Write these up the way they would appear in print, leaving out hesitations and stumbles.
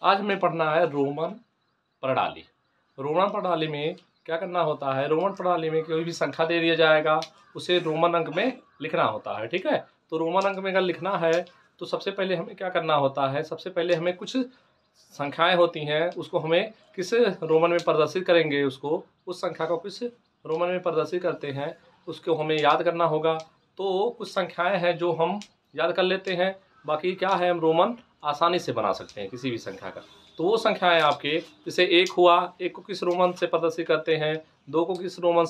आज हमें पढ़ना है रोमन प्रणाली। रोमन प्रणाली में क्या करना होता है, रोमन प्रणाली में कोई भी संख्या दे दिया जाएगा उसे रोमन अंक में लिखना होता है। ठीक है, तो रोमन अंक में अगर लिखना है तो सबसे पहले हमें क्या करना होता है, सबसे पहले हमें कुछ संख्याएं होती हैं उसको हमें किस रोमन में प्रदर्शित करेंगे, उसको उस संख्या को किस रोमन में प्रदर्शित करते हैं उसको हमें याद करना होगा। तो कुछ संख्याएं हैं जो हम याद कर लेते हैं, बाकी क्या है हम रोमन आसानी से बना सकते हैं किसी भी संख्या का। तो वो संख्याएं आपके जैसे एक हुआ, एक को किस रोमन से प्रदर्शित करते हैं, दो को किस रोमन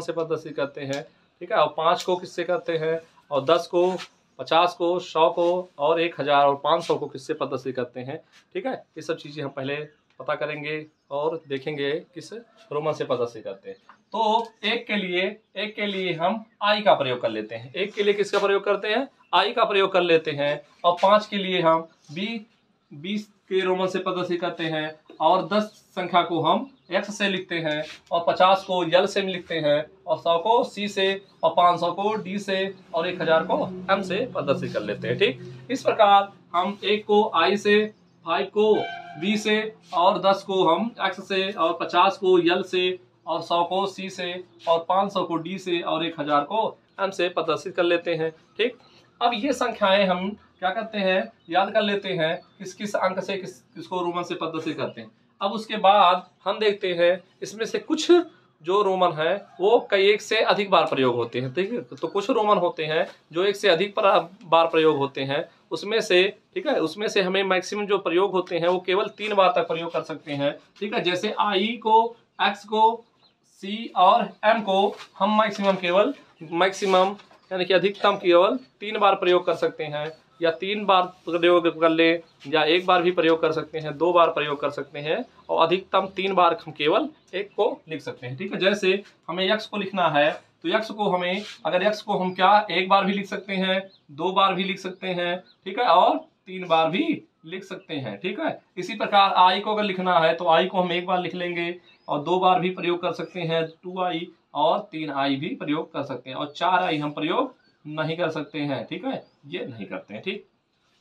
से प्रदर्शित करते हैं, ठीक है, और 5 को किससे करते हैं, और 10 को, 50 को, 100 को, और 1000 और 500 को किससे प्रदर्शित करते हैं। ठीक है, ये सब चीज़ें हम पहले पता करेंगे और देखेंगे किस रोमन से प्रदर्शित करते हैं। तो एक के लिए हम आई का प्रयोग कर लेते हैं। एक के लिए किसका प्रयोग करते हैं, आई का प्रयोग कर लेते हैं। और 5 के लिए हम 20 के रोमन से प्रदर्शित करते हैं, और 10 संख्या को हम एक्स से लिखते हैं, और 50 को यल से लिखते हैं, और 100 को सी से, और 500 को डी से, और 1000 को एम से प्रदर्शित कर लेते हैं। ठीक, इस प्रकार हम 1 को आई से, 5 को बी से, और 10 को हम एक्स से, और 50 को यल से, और 100 को सी से, और 500 को डी से, और 1000 को एम से प्रदर्शित कर लेते हैं। ठीक, अब ये संख्याएं हम क्या करते हैं, याद कर लेते हैं किस किस अंक से किसको रोमन से प्रदर्शित करते हैं। अब उसके बाद हम देखते हैं इसमें से कुछ जो रोमन है वो कई एक से अधिक बार प्रयोग होते हैं। ठीक है, तो कुछ रोमन होते हैं जो एक से अधिक बार प्रयोग होते हैं, उसमें से, ठीक है, उसमें से हमें मैक्सिमम जो प्रयोग होते हैं वो केवल 3 बार तक प्रयोग कर सकते हैं। ठीक है, जैसे आई को, एक्स को, सी और एम को हम मैक्सिमम यानी कि अधिकतम केवल 3 बार प्रयोग कर सकते हैं, या 3 बार प्रयोग कर ले, या 1 बार भी प्रयोग कर सकते हैं, 2 बार प्रयोग कर सकते हैं, और अधिकतम 3 बार हम केवल एक को लिख सकते हैं। ठीक है, जैसे हमें यक्स को लिखना है तो यक्स को हमें, अगर यक्स को हम क्या 1 बार भी लिख सकते हैं, 2 बार भी लिख सकते हैं, ठीक है, और 3 बार भी लिख सकते हैं। ठीक है, इसी प्रकार आई को अगर लिखना है तो आई को हम 1 बार लिख लेंगे, और 2 बार भी प्रयोग कर सकते हैं 2i, और 3i भी प्रयोग कर सकते हैं, और 4i हम प्रयोग नहीं कर सकते हैं। ठीक है, ये नहीं करते हैं। ठीक,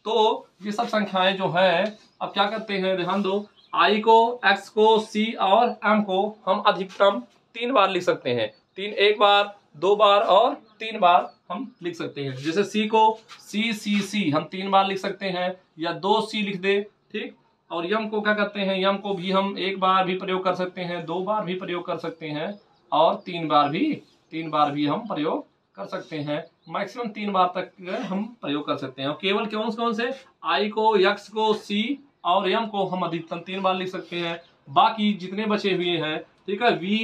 तो ये सब संख्याएं जो है, अब क्या करते हैं ध्यान दो, आई को, एक्स को, सी और एम को हम अधिकतम 3 बार लिख सकते हैं। 1 बार, 2 बार और 3 बार हम लिख सकते हैं। जैसे सी को सी हम 3 बार लिख सकते हैं, या 2 सी लिख दे। ठीक, और यम को क्या करते हैं, यम को भी हम 1 बार भी प्रयोग कर सकते हैं, 2 बार भी प्रयोग कर सकते हैं, और 3 बार भी हम प्रयोग कर सकते हैं। मैक्सिमम 3 बार तक हम प्रयोग कर सकते हैं। और केवल कौन से आई को, यक्स को, सी और यम को हम अधिकतम 3 बार लिख सकते हैं। बाकी जितने बचे हुए हैं, ठीक है, वी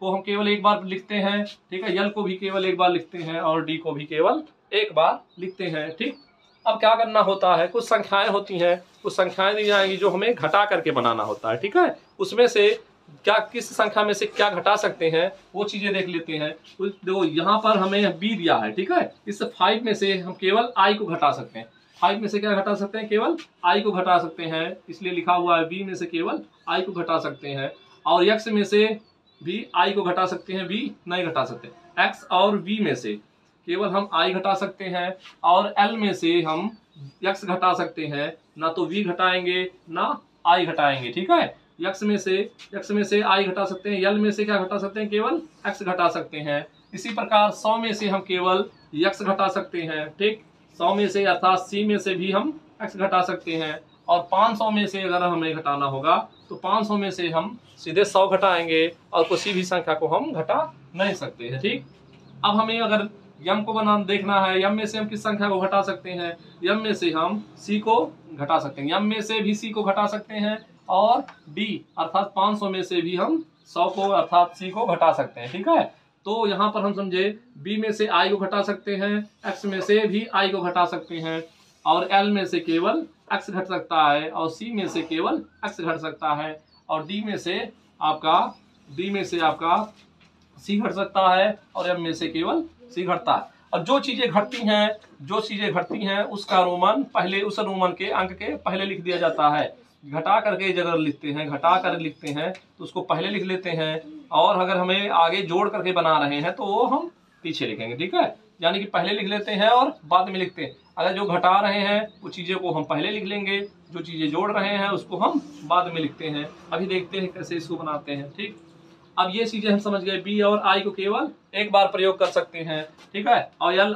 को हम केवल 1 बार लिखते हैं, ठीक है, यल को भी केवल 1 बार लिखते हैं, और डी को भी केवल 1 बार लिखते हैं। ठीक, अब क्या करना होता है, कुछ संख्याएं होती हैं, कुछ संख्याएं दी जाएंगी जो हमें घटा करके बनाना होता है। ठीक है, उसमें से क्या, किस संख्या में से क्या घटा सकते हैं वो चीजें देख लेते हैं। देखो यहाँ पर हमें बी दिया है, ठीक है, इस 5 में से हम केवल आई को घटा सकते हैं। 5 में से क्या घटा सकते हैं, केवल आई को घटा सकते हैं, इसलिए लिखा हुआ है बी में से केवल आई को घटा सकते हैं। और एक्स में से भी आई को घटा सकते हैं, बी नहीं घटा सकते। एक्स और वी में से केवल हम आई घटा सकते हैं, और एल में से हम एक्स घटा सकते हैं, ना तो वी घटाएंगे ना आई घटाएंगे। ठीक है, एक्स में से आई घटा सकते हैं, यल में से क्या घटा सकते हैं, केवल एक्स घटा सकते हैं। इसी प्रकार 100 में से हम केवल एक्स घटा सकते हैं। ठीक, 100 में से अर्थात सी में से भी हम एक्स घटा सकते हैं। और 500 में से अगर हमें घटाना होगा तो 500 में से हम सीधे 100 घटाएंगे, और किसी भी संख्या को हम घटा नहीं सकते हैं। ठीक, अब हमें अगर यम को देखना है, यम में से हम किस संख्या को घटा सकते हैं, यम में से हम सी को घटा सकते हैं, यम में से भी सी को घटा सकते हैं, और डी अर्थात 500 में से भी हम 100 को अर्थात सी को घटा सकते हैं। ठीक है, तो यहाँ पर हम समझे बी में से आई को घटा सकते हैं, एक्स में से भी आई को घटा सकते हैं, और एल में से केवल एक्स घट सकता है, और सी में से केवल एक्स घट सकता है, और डी में से आपका सी घट सकता है, और एम में से केवल सी घटता है। और जो चीजें घटती हैं उसका रोमन पहले, उस रोमन के अंक के पहले लिख दिया जाता है। घटा करके जगह घटा कर लिखते हैं तो उसको पहले लिख लेते हैं, और अगर हमें आगे जोड़ करके बना रहे हैं तो वो हम पीछे लिखेंगे। ठीक है, यानी कि पहले लिख लेते हैं और बाद में लिखते हैं। अगर जो घटा रहे हैं वो चीज़ों को हम पहले लिख लेंगे, जो चीज़ें जोड़ रहे हैं उसको हम बाद में लिखते हैं। अभी देखते हैं कैसे इसको बनाते हैं। ठीक, अब ये चीज़ें हम समझ गए। बी और आई को केवल एक बार प्रयोग कर सकते हैं, ठीक है। और एल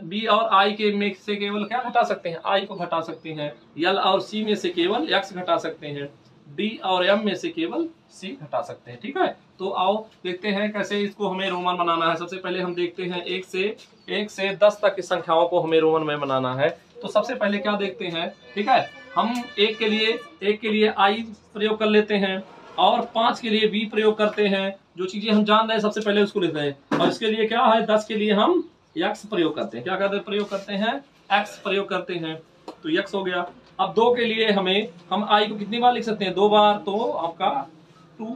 बी और आई के में से केवल क्या घटा सकते हैं, आई को घटा सकते हैं। एल और सी में से केवल एक्स घटा सकते हैं। डी और एम में से केवल सी घटा सकते हैं, ठीक है। तो आओ देखते हैं कैसे इसको हमें रोमन बनाना है। सबसे पहले हम देखते हैं 1 से 10 तक की संख्याओं को हमें रोमन में बनाना है। तो सबसे पहले क्या देखते हैं, ठीक है, हम एक के लिए आई प्रयोग कर लेते हैं और 5 के लिए बी प्रयोग करते हैं। जो चीजें हम जान रहे हैं सबसे पहले उसको लिख रहे हैं। और इसके लिए क्या है, 10 के लिए हम एक्स प्रयोग करते हैं। क्या करते हैं, प्रयोग करते हैं, एक्स प्रयोग करते हैं। तो एक्स हो गया। अब 2 के लिए हम आई को कितनी बार लिख सकते हैं, 2 बार। तो आपका 2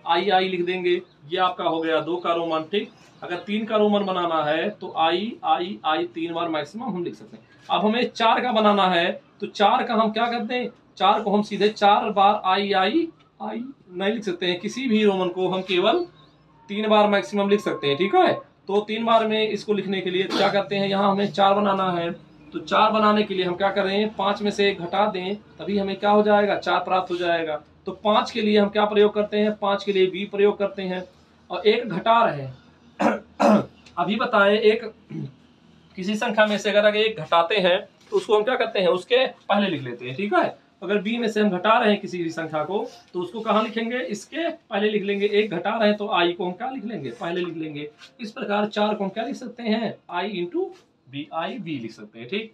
आई लिख देंगे। ये आपका हो गया 2 का रोमन। ठीक, अगर 3 का रोमन बनाना है तो आई 3 बार मैक्सिमम हम लिख सकते हैं। अब हमें 4 का बनाना है तो 4 का हम क्या करते हैं, 4 को हम सीधे 4 बार आई नहीं लिख सकते हैं। किसी भी रोमन को हम केवल 3 बार मैक्सिमम लिख सकते हैं, ठीक है। तो 3 बार में इसको लिखने के लिए क्या करते हैं, यहाँ हमें 4 बनाना है। तो 4 बनाने के लिए हम क्या करें, 5 में से 1 घटा दें, तभी हमें क्या हो जाएगा, 4 प्राप्त हो जाएगा। तो 5 के लिए हम क्या प्रयोग करते हैं, 5 के लिए बी प्रयोग करते हैं। और 1 घटा रहे हैं अभी बताएं, एक किसी संख्या में से अगर 1 घटाते हैं तो उसको हम क्या करते हैं, उसके पहले लिख लेते हैं, ठीक है। अगर बी में से हम घटा रहे हैं किसी भी संख्या को तो उसको कहाँ लिखेंगे, इसके पहले लिख लेंगे। 1 घटा रहे हैं तो आई को हम क्या लिख लेंगे, पहले लिख लेंगे। इस प्रकार 4 को हम क्या लिख सकते हैं, आई इंटू बी लिख सकते हैं, ठीक।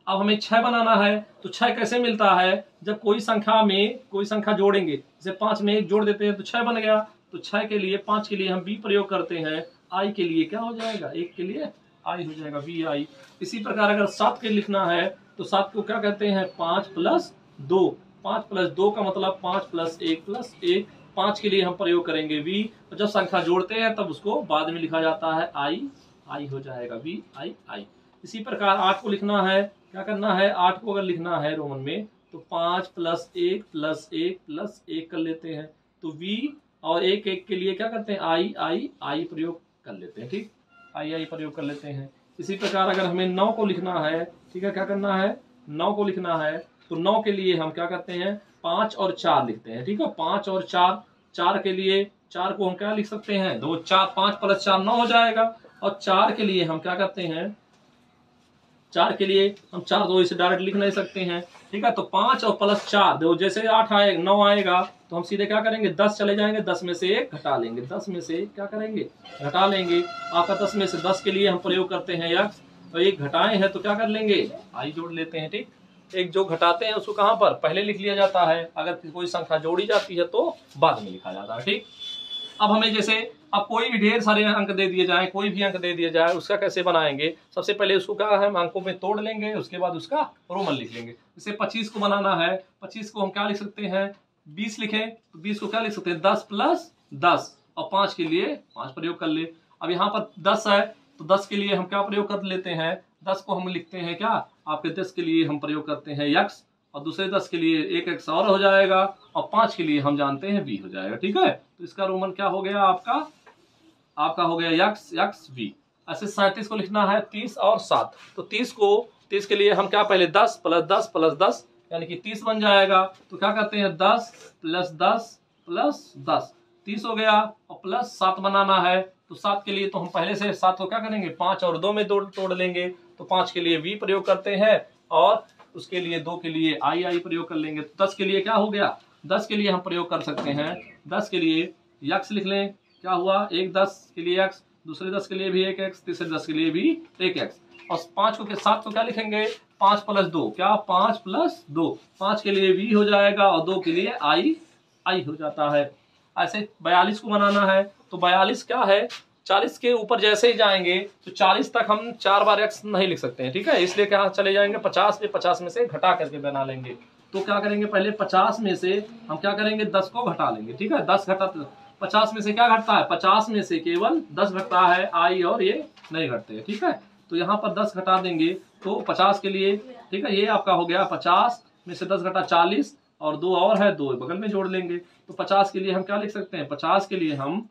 अब हमें 6 बनाना है तो 6 कैसे मिलता है, जब कोई संख्या जोड़ेंगे, जैसे 5 में 1 जोड़ देते हैं तो 6 बन गया। तो 6 के लिए 5 के लिए हम बी प्रयोग करते हैं। आई के लिए क्या हो जाएगा, 1 के लिए आई हो जाएगा बी आई। इसी प्रकार अगर 7 के लिखना है तो 7 को क्या कहते हैं, 5 प्लस 2। 5 प्लस 2 का मतलब 5 प्लस 1 प्लस 1। 5 के लिए हम प्रयोग करेंगे वी। और जब संख्या जोड़ते हैं तब उसको बाद में लिखा जाता है आई हो जाएगा वी आई। इसी प्रकार 8 को लिखना है, क्या करना है, 8 को अगर लिखना है रोमन में तो 5 प्लस 1 प्लस 1 प्लस 1 कर लेते हैं। तो वी और 1 के लिए क्या करते हैं, आई प्रयोग कर लेते हैं, ठीक। आई प्रयोग कर लेते हैं। इसी प्रकार अगर हमें 9 को लिखना है, ठीक है, क्या करना है, 9 को लिखना है तो 9 के लिए हम क्या करते हैं, 5 और 4 लिखते हैं, ठीक है। 5 और 4 के लिए 4 को हम क्या लिख सकते हैं, 2 4 5 प्लस 4 9 हो जाएगा। और 4 के लिए हम क्या करते हैं, 4 के लिए हम 4 2 इसे डायरेक्ट लिख नहीं सकते हैं, ठीक है। तो 5 और प्लस 4 दो, जैसे 8 आएगा 9 आएगा तो हम सीधे क्या करेंगे, 10 चले जाएंगे, 10 में से 1 घटा लेंगे, 10 में से क्या करेंगे, घटा लेंगे। आपका 10 में से 10 के लिए हम प्रयोग करते हैं एक्स। तो 1 घटाए हैं तो क्या कर लेंगे, आई जोड़ लेते हैं, ठीक। एक जो घटाते हैं उसको कहाँ पर पहले लिख लिया जाता है, अगर कोई संख्या जोड़ी जाती है तो बाद में लिखा जाता है, ठीक। अब हमें जैसे अब कोई भी ढेर सारे अंक दे दिए जाए, कोई भी अंक दे दिया जाए, उसका कैसे बनाएंगे, सबसे पहले उसको क्या है, हम अंकों में तोड़ लेंगे, उसके बाद उसका रोमन लिख लेंगे। जैसे 25 को बनाना है, 25 को हम क्या लिख सकते हैं, 20 लिखें तो 20 को क्या लिख सकते हैं, 10 प्लस 10। और 5 के लिए 5 प्रयोग कर ले। अब यहाँ पर 10 है तो 10 के लिए हम क्या प्रयोग कर लेते हैं, 10 को हम लिखते हैं क्या, आपके 10 के लिए हम प्रयोग करते हैं एक्स। और दूसरे 10 के लिए 1 एक्स और हो जाएगा। और 5 के लिए हम जानते हैं बी हो जाएगा, ठीक है। तो इसका रोमन क्या हो गया, आपका हो गया एक्स वी। ऐसे 37 को लिखना है 30 और 7। तो 30 के लिए हम क्या, पहले 10 प्लस 10 प्लस 10 यानी कि 30 बन जाएगा। तो क्या करते हैं, 10 प्लस 10 प्लस 10 30 हो गया। और प्लस 7 बनाना है तो 7 के लिए तो हम पहले से 7 को क्या करेंगे, 5 और 2 में तोड़ लेंगे। तो 5 के लिए वी प्रयोग करते हैं और उसके लिए 2 के लिए आई प्रयोग कर लेंगे। तो 10 के लिए क्या हो गया, 10 के लिए हम प्रयोग कर सकते हैं, 10 के लिए एक्स लिख लें। क्या हुआ, 1 10 के लिए एक्स, दूसरे 10 के लिए भी 1 एक्स, तीसरे 10 के लिए भी 1 एक्स। और 5 को के 7 को क्या लिखेंगे, 5 प्लस 2, क्या 5 प्लस 2। 5 के लिए वी हो जाएगा और 2 के लिए आई हो जाता है। ऐसे 42 को बनाना है तो 42 क्या है, 40 के ऊपर जैसे ही जाएंगे तो 40 तक हम 4 बार एक्स नहीं लिख सकते हैं, ठीक है। इसलिए क्या चले जाएंगे 50 पे, 50 में से घटा करके बना लेंगे। तो क्या करेंगे, पहले 50 में से हम क्या करेंगे, 10 को घटा लेंगे, ठीक है। 10 घटा 50 में से क्या घटता है, 50 में से केवल 10 घटता है, आई और ये नहीं घटते, ठीक है। तो यहाँ पर 10 घटा देंगे तो 50 के लिए, ठीक है, ये आपका हो गया 50 में से 10 घटा 40 और 2 और है, 2 बगल में जोड़ लेंगे। तो 50 के लिए हम क्या लिख सकते हैं, 50 के लिए हम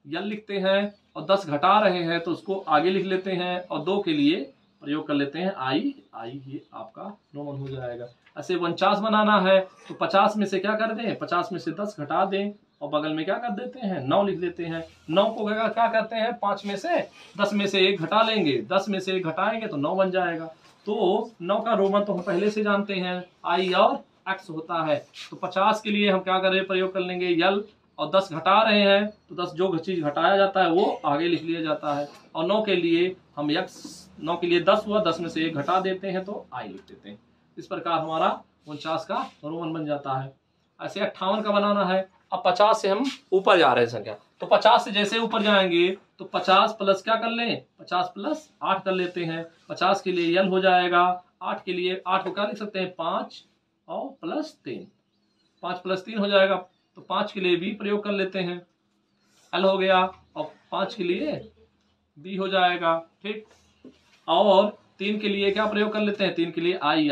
यल लिखते हैं और 10 घटा रहे हैं तो उसको आगे लिख लेते हैं और 2 के लिए प्रयोग कर लेते हैं आई। ये आपका रोमन हो जाएगा। ऐसे 49 बनाना है तो 50 में से क्या कर दें, 50 में से 10 घटा दें और बगल में क्या कर देते हैं 9 लिख देते हैं। 9 को क्या करते हैं 5 में से 10 में से 1 घटा लेंगे, 10 में से 1 घटाएंगे तो 9 बन जाएगा। तो 9 का रोमन तो हम पहले से जानते हैं आई और एक्स होता है। तो 50 के लिए हम क्या करें प्रयोग कर लेंगे यल, और 10 घटा रहे हैं तो 10 जो चीज घटाया जाता है वो आगे लिख लिया जाता है। और 9 के लिए हम एक्स, 9 के लिए 10 हुआ, 10 में से 1 घटा देते हैं तो आई लिख देते हैं। इस प्रकार हमारा 49 का रोमन बन जाता है। ऐसे 58 का बनाना है। अब 50 से हम ऊपर जा रहे हैं संख्या, तो 50 से जैसे ऊपर जाएंगे तो 50 प्लस क्या कर लें, 50 प्लस 8 कर लेते हैं। 50 के लिए यल हो जाएगा, 8 के लिए 8 को क्या लिख सकते हैं 5 और प्लस 3, 5 प्लस 3 हो जाएगा। तो 5 के लिए भी प्रयोग कर लेते हैं, एल हो गया, और 5 के लिए बी हो जाएगा, ठीक। और 3 के लिए क्या प्रयोग कर लेते हैं, 3 के लिए आई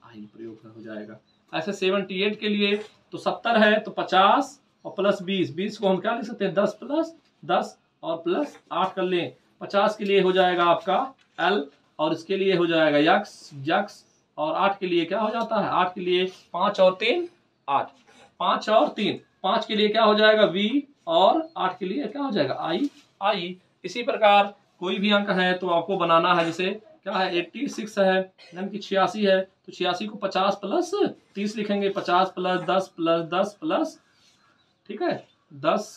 प्रयोग हो जाएगा। ऐसे 78 के लिए तो 70 है तो 50 और प्लस 20 को हम क्या लिख सकते हैं 10 प्लस 10 और प्लस 8 कर लें। 50 के लिए हो जाएगा आपका एल, और इसके लिए हो जाएगा यक्स, और 8 के लिए क्या हो जाता है, 8 के लिए 5 और 3 8, 5 और 3, 5 के लिए क्या हो जाएगा वी, और 8 के लिए क्या हो जाएगा आई। इसी प्रकार कोई भी अंक है तो आपको बनाना है, जैसे क्या है 86 है यानी कि 86 है तो 86 को 50 प्लस 30 लिखेंगे, 50 प्लस 10 प्लस 10 प्लस, ठीक है 10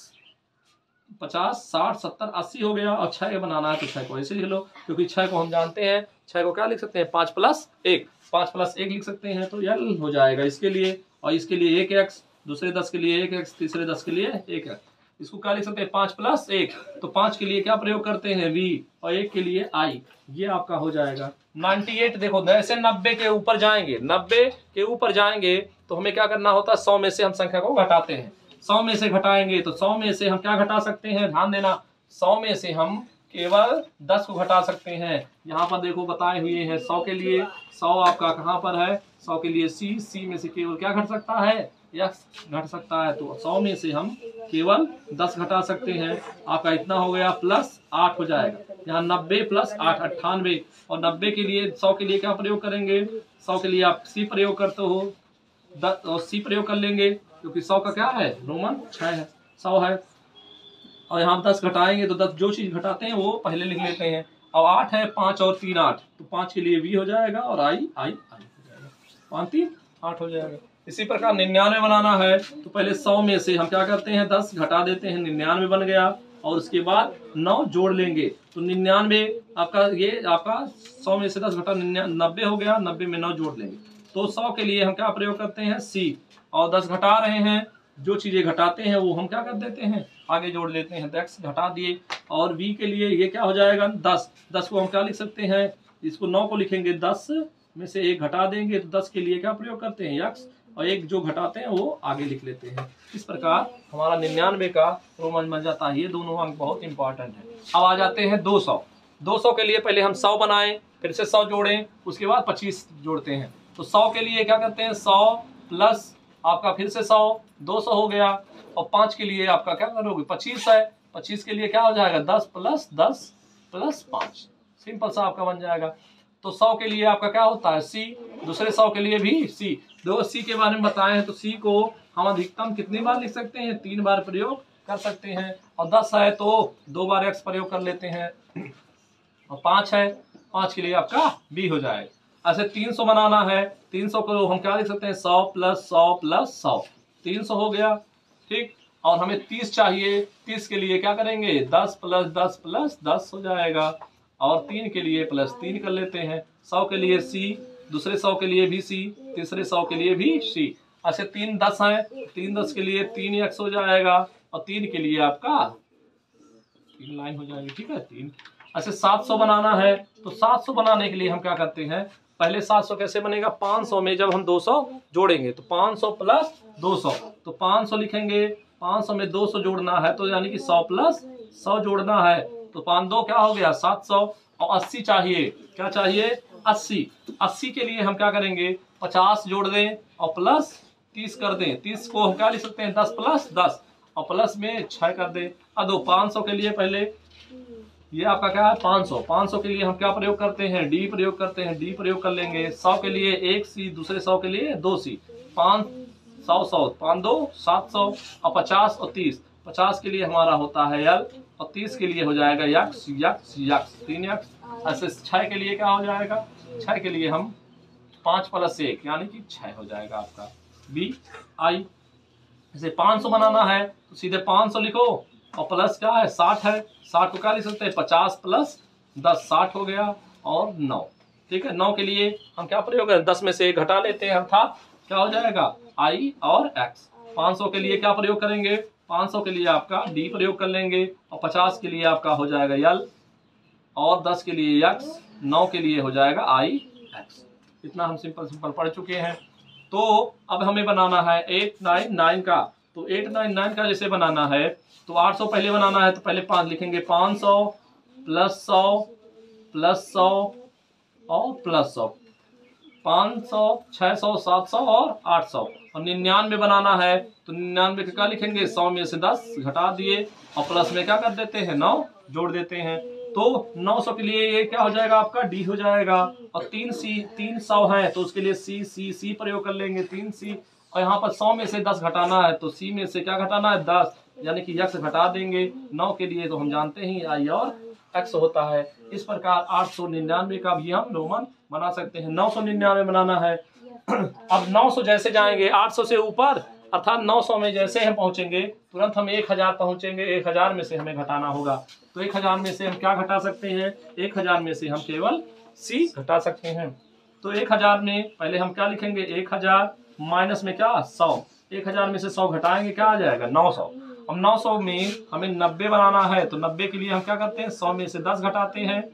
50 60 70 80 हो गया। और 6 बनाना है तो 6 को ऐसे लिख लो, क्योंकि 6 को हम जानते हैं, 6 को क्या लिख सकते हैं 5 प्लस 1 लिख सकते हैं तो यल हो जाएगा इसके लिए। और इसके लिए 1 एक्स, दूसरे 10 के लिए 1 एक्स, तीसरे 10 के लिए 1 एक्स। इसको क्या लिख सकते हैं 5 प्लस 1, तो 5 के लिए क्या प्रयोग करते हैं वी, और 1 के लिए आई। ये आपका हो जाएगा 98। देखो जैसे 90 के ऊपर जाएंगे, 90 के ऊपर जाएंगे तो हमें क्या करना होता है 100 में से हम संख्या को घटाते हैं। 100 में से घटाएंगे तो 100 में से हम क्या घटा सकते हैं, ध्यान देना, 100 में से हम केवल 10 को घटा सकते हैं। यहाँ पर देखो बताए हुए हैं 100 के लिए, 100 आपका कहाँ पर है, 100 के लिए सी में से केवल क्या घट सकता है, यक्स घट सकता है। तो 100 में से हम केवल 10 घटा सकते हैं। आपका इतना हो गया प्लस 8 हो जाएगा। यहाँ 90 प्लस 8 98, और 90 के लिए 100 के लिए क्या प्रयोग करेंगे, 100 के लिए आप सी प्रयोग करते हो, 10 और सी प्रयोग कर लेंगे, क्योंकि 100 का क्या है रोमन 6 है, 100 है। और यहाँ 10 घटाएंगे तो 10 जो चीज घटाते हैं वो पहले लिख लेते हैं। और 8 है, 5 और 3 8, तो 5 के लिए वी हो जाएगा और आई हो जाएगा, 5 3 8 हो जाएगा। इसी प्रकार 99 बनाना है तो पहले 100 में से हम क्या करते हैं 10 घटा देते हैं, 99 बन गया, और उसके बाद 9 जोड़ लेंगे तो 99 आपका, ये आपका 100 में से 10 घटा 90 हो गया, 90 में 9 जोड़ लेंगे तो 100 के लिए हम क्या प्रयोग करते हैं सी, और 10 घटा रहे हैं, जो चीजें घटाते हैं वो हम क्या कर देते हैं आगे जोड़ लेते हैं, 10 घटा दिए। और वी के लिए ये क्या हो जाएगा 10 को हम क्या लिख सकते हैं, इसको 9 को लिखेंगे, 10 में से 1 घटा देंगे तो 10 के लिए क्या प्रयोग करते हैं यक्स, और 1 जो घटाते हैं वो आगे लिख लेते हैं। इस प्रकार हमारा 99 का रोमन बन जाता है। ये दोनों अंक बहुत इंपॉर्टेंट है। अब आ जाते हैं 200 के लिए पहले हम 100 बनाएं, फिर से 100 जोड़ें, उसके बाद 25 जोड़ते हैं। तो 100 के लिए क्या करते हैं 100 प्लस आपका फिर से 100, 200 हो गया, और 5 के लिए आपका क्या करोगे 25 है, 25 के लिए क्या हो जाएगा 10 प्लस 10 प्लस 5, सिंपल सा आपका बन जाएगा। तो 100 के लिए आपका क्या होता है सी, दूसरे 100 के लिए भी सी। दो सी के बारे में बताए हैं तो सी को हम अधिकतम कितनी बार लिख सकते हैं, 3 बार प्रयोग कर सकते हैं। और 10 है तो 2 बार एक्स प्रयोग कर लेते हैं, और 5 है, 5 के लिए आपका बी हो जाएगा। ऐसे 300 बनाना है, 300 को हम क्या लिख सकते हैं 100 प्लस 100 प्लस 100, 300 हो गया, ठीक। और हमें 30 चाहिए, 30 के लिए क्या करेंगे 10 प्लस 10 प्लस 10 हो जाएगा, और 3 के लिए प्लस 3 कर लेते हैं। 100 के लिए सी, दूसरे 100 के लिए भी सी, तीसरे 100 के लिए भी सी। ऐसे 3 10 है, 3 10 के लिए 3 एक्स हो जाएगा, और 3 के लिए आपका 3 लाइन हो जाएगी, ठीक है 3। ऐसे 700 बनाना है तो 700 बनाने के लिए हम क्या करते हैं, पहले 700 कैसे बनेगा, 500 में जब हम 200 जोड़ेंगे तो 500 प्लस 200, तो 500 लिखेंगे, 500 में 200 जोड़ना है तो यानी कि 100 प्लस 100 जोड़ना है, तो 5 2 क्या हो गया 700। और 80 चाहिए, क्या चाहिए 80 के लिए हम क्या करेंगे 50 जोड़ दें और प्लस 30 कर दें। 30 को हम क्या लिख सकते हैं 10 प्लस 10, और प्लस में 6 कर दें। अब 500 के लिए पहले ये आपका क्या है 500। 500 के लिए हम क्या प्रयोग करते हैं, डी प्रयोग करते हैं, डी प्रयोग कर लेंगे। 100 के लिए 1 सी, दूसरे 100 के लिए 2 सी। 5 100 100 5 2 700 और 50 और 30। 50 के लिए हमारा होता है यल और 30 के लिए हो जाएगा यक्स यक्स यक्स 3 यक्स। ऐसे 6 के लिए क्या हो जाएगा, 6 के लिए हम 5 + 1 यानी कि 6 हो जाएगा आपका बी आई। जैसे 500 बनाना है तो सीधे 500 लिखो और प्लस क्या है 60 है। 60 को क्या लिख सकते हैं 50 + 10 60 हो गया और 9। ठीक है, 9 के लिए हम क्या प्रयोग करें, 10 में से 1 घटा लेते हैं अर्थात क्या हो जाएगा आई और एक्स। 500 के लिए क्या प्रयोग करेंगे, 500 के लिए आपका डी प्रयोग कर लेंगे और 50 के लिए आपका हो जाएगा यल और 10 के लिए यक्स, 9 के लिए हो जाएगा आई एक्स। इतना हम सिंपल पढ़ चुके हैं। तो अब हमें बनाना है 899 का। तो 899 का जैसे बनाना है तो 800 पहले बनाना है तो पहले 5 लिखेंगे, 500 + 100 + 100 और +100, 500 600 700 और 800। और 99 बनाना है तो 99 का क्या लिखेंगे, 100 में से 10 घटा दिए और प्लस में क्या कर देते हैं 9 जोड़ देते हैं। तो 900 के लिए ये क्या हो जाएगा आपका डी हो जाएगा और 300 है तो उसके लिए सी प्रयोग कर लेंगे 3C। और यहाँ पर 100 में से 10 घटाना है तो सी में से क्या घटाना है 10 यानी कि यक्स घटा देंगे। 9 के लिए तो हम जानते ही आई और एक्स होता है। इस प्रकार 899 का भी हम रोमन बना सकते हैं। 999 बनाना है। अब 900 जैसे जाएंगे 800 से ऊपर अर्थात 900 में जैसे हम पहुंचेंगे तुरंत हम 1000 पहुंचेंगे। 1000 में से हमें घटाना होगा तो 1000 में से हम क्या घटा सकते हैं, 1000 में से हम केवल सी घटा सकते हैं। तो 1000 में पहले हम क्या लिखेंगे 1000 माइनस में क्या 100। 1000 में से 100 घटाएंगे क्या आ जाएगा 900। अब 900 में हमें 90 बनाना है तो 90 के लिए हम क्या करते हैं 100 में से 10 घटाते हैं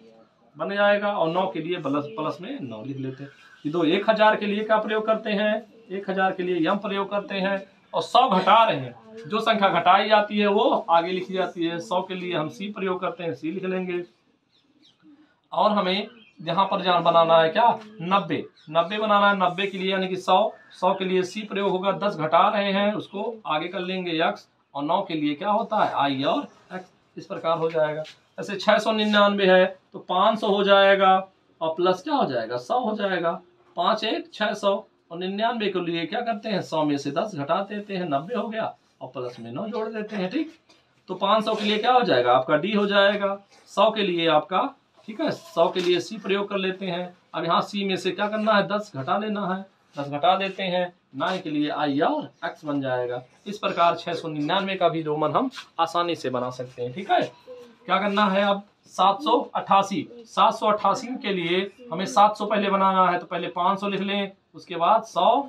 बन जाएगा और 9 के लिए प्लस में 9 लिख लेते हैं। ये दो 1000 के लिए क्या प्रयोग करते हैं, 1000 के लिए यम प्रयोग करते हैं और 100 घटा रहे हैं। जो संख्या घटाई जाती है वो आगे लिखी जाती है। 100 के लिए हम सी प्रयोग करते हैं, सी लिख लेंगे। और हमें यहाँ पर जान बनाना है क्या 90 बनाना है। 90 के लिए यानी कि 100 के लिए सी प्रयोग होगा। 10 घटा रहे हैं उसको आगे कर लेंगे यक्स और 9 के लिए क्या होता है आई और एक्स। इस प्रकार हो जाएगा। ऐसे 699 है तो 500 हो जाएगा और प्लस क्या हो जाएगा 100 हो जाएगा। 5 1 600 और 99 के लिए क्या करते हैं 100 में से 10 घटा देते हैं 90 हो गया और प्लस में 9 जोड़ देते हैं। ठीक, तो 500 के लिए क्या हो जाएगा आपका डी हो जाएगा। 100 के लिए आपका ठीक है 100 के लिए सी प्रयोग कर लेते हैं। अब यहाँ सी में से क्या करना है 10 घटा लेना है, 10 घटा देते हैं 9 के लिए आई और एक्स बन जाएगा। इस प्रकार 699 का भी रोमन हम आसानी से बना सकते हैं। ठीक है, क्या करना है अब 788 के लिए हमें 700 पहले बनाना है तो पहले 500 लिख लें उसके बाद 100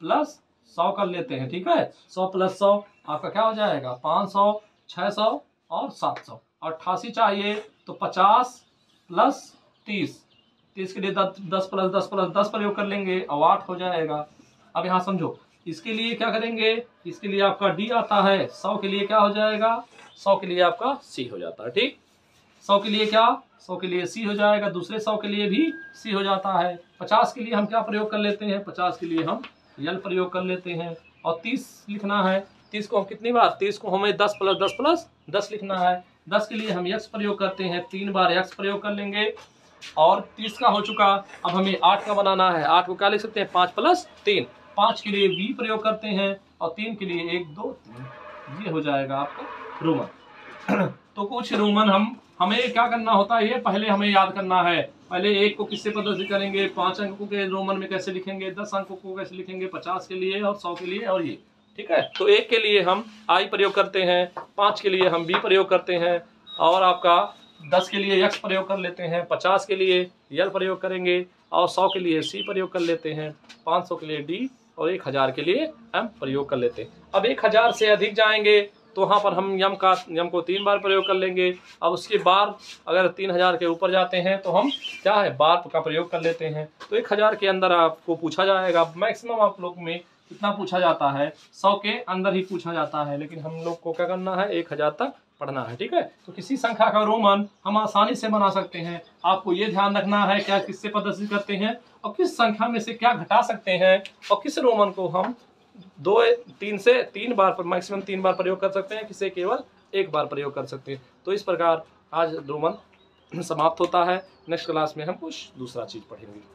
+ 100 कर लेते हैं। ठीक है, 100 + 100 आपका क्या हो जाएगा 500 600 और 700। 88 चाहिए तो 50 + 30 के लिए 10 + 10 + 10 प्रयोग कर लेंगे और 8 हो जाएगा। अब यहाँ समझो इसके लिए क्या करेंगे, इसके लिए आपका डी आता है। 100 के लिए क्या हो जाएगा 100 के लिए आपका सी हो जाता है। ठीक, 100 के लिए क्या 100 के लिए सी हो जाएगा, दूसरे 100 के लिए भी सी हो जाता है। 50 के लिए हम क्या प्रयोग कर लेते हैं 50 के लिए हम यल प्रयोग कर लेते हैं। और 30 लिखना है, 30 को हम कितनी बार 30 को हमें 10 + 10 + 10 लिखना है। 10 के लिए हम यक्स प्रयोग करते हैं, 3 बार यक्स प्रयोग कर लेंगे और 30 का हो चुका। अब हमें 8 का बनाना है। 8 को क्या लिख सकते हैं 5 + 3। 5 के लिए बी प्रयोग करते हैं और 3 के लिए 1 2 3 ये हो जाएगा आपका रोमन। तो कुछ रोमन हमें क्या करना होता है ये पहले हमें याद करना है। पहले 1 को किससे प्रदर्शित करेंगे 5 अंकों के रोमन में कैसे लिखेंगे, 10 अंकों को कैसे लिखेंगे 50 के लिए और 100 के लिए और ये। ठीक है, तो 1 के लिए हम आई प्रयोग करते हैं, 5 के लिए हम बी प्रयोग करते हैं और आपका 10 के लिए यक्स प्रयोग कर लेते हैं, 50 के लिए यल प्रयोग करेंगे और 100 के लिए सी प्रयोग कर लेते हैं, 500 के लिए डी और 1000 के लिए हम प्रयोग कर लेते हैं। अब 1000 से अधिक जाएंगे तो वहाँ पर हम यम को 3 बार प्रयोग कर लेंगे। अब उसके बाद अगर 3000 के ऊपर जाते हैं तो हम क्या है बार का प्रयोग कर लेते हैं। तो 1000 के अंदर आपको पूछा जाएगा, मैक्सिमम आप लोग में कितना पूछा जाता है 100 के अंदर ही पूछा जाता है, लेकिन हम लोग को क्या करना है 1000 तक पढ़ना है। ठीक है, तो किसी संख्या का रोमन हम आसानी से बना सकते हैं। आपको ये ध्यान रखना है क्या किससे प्रदर्शित करते हैं और किस संख्या में से क्या घटा सकते हैं और किस रोमन को हम 2 3 से 3 बार मैक्सिमम 3 बार प्रयोग कर सकते हैं, किसे केवल 1 बार प्रयोग कर सकते हैं। तो इस प्रकार आज रोमन समाप्त होता है। नेक्स्ट क्लास में हम कुछ दूसरा चीज़ पढ़ेंगे।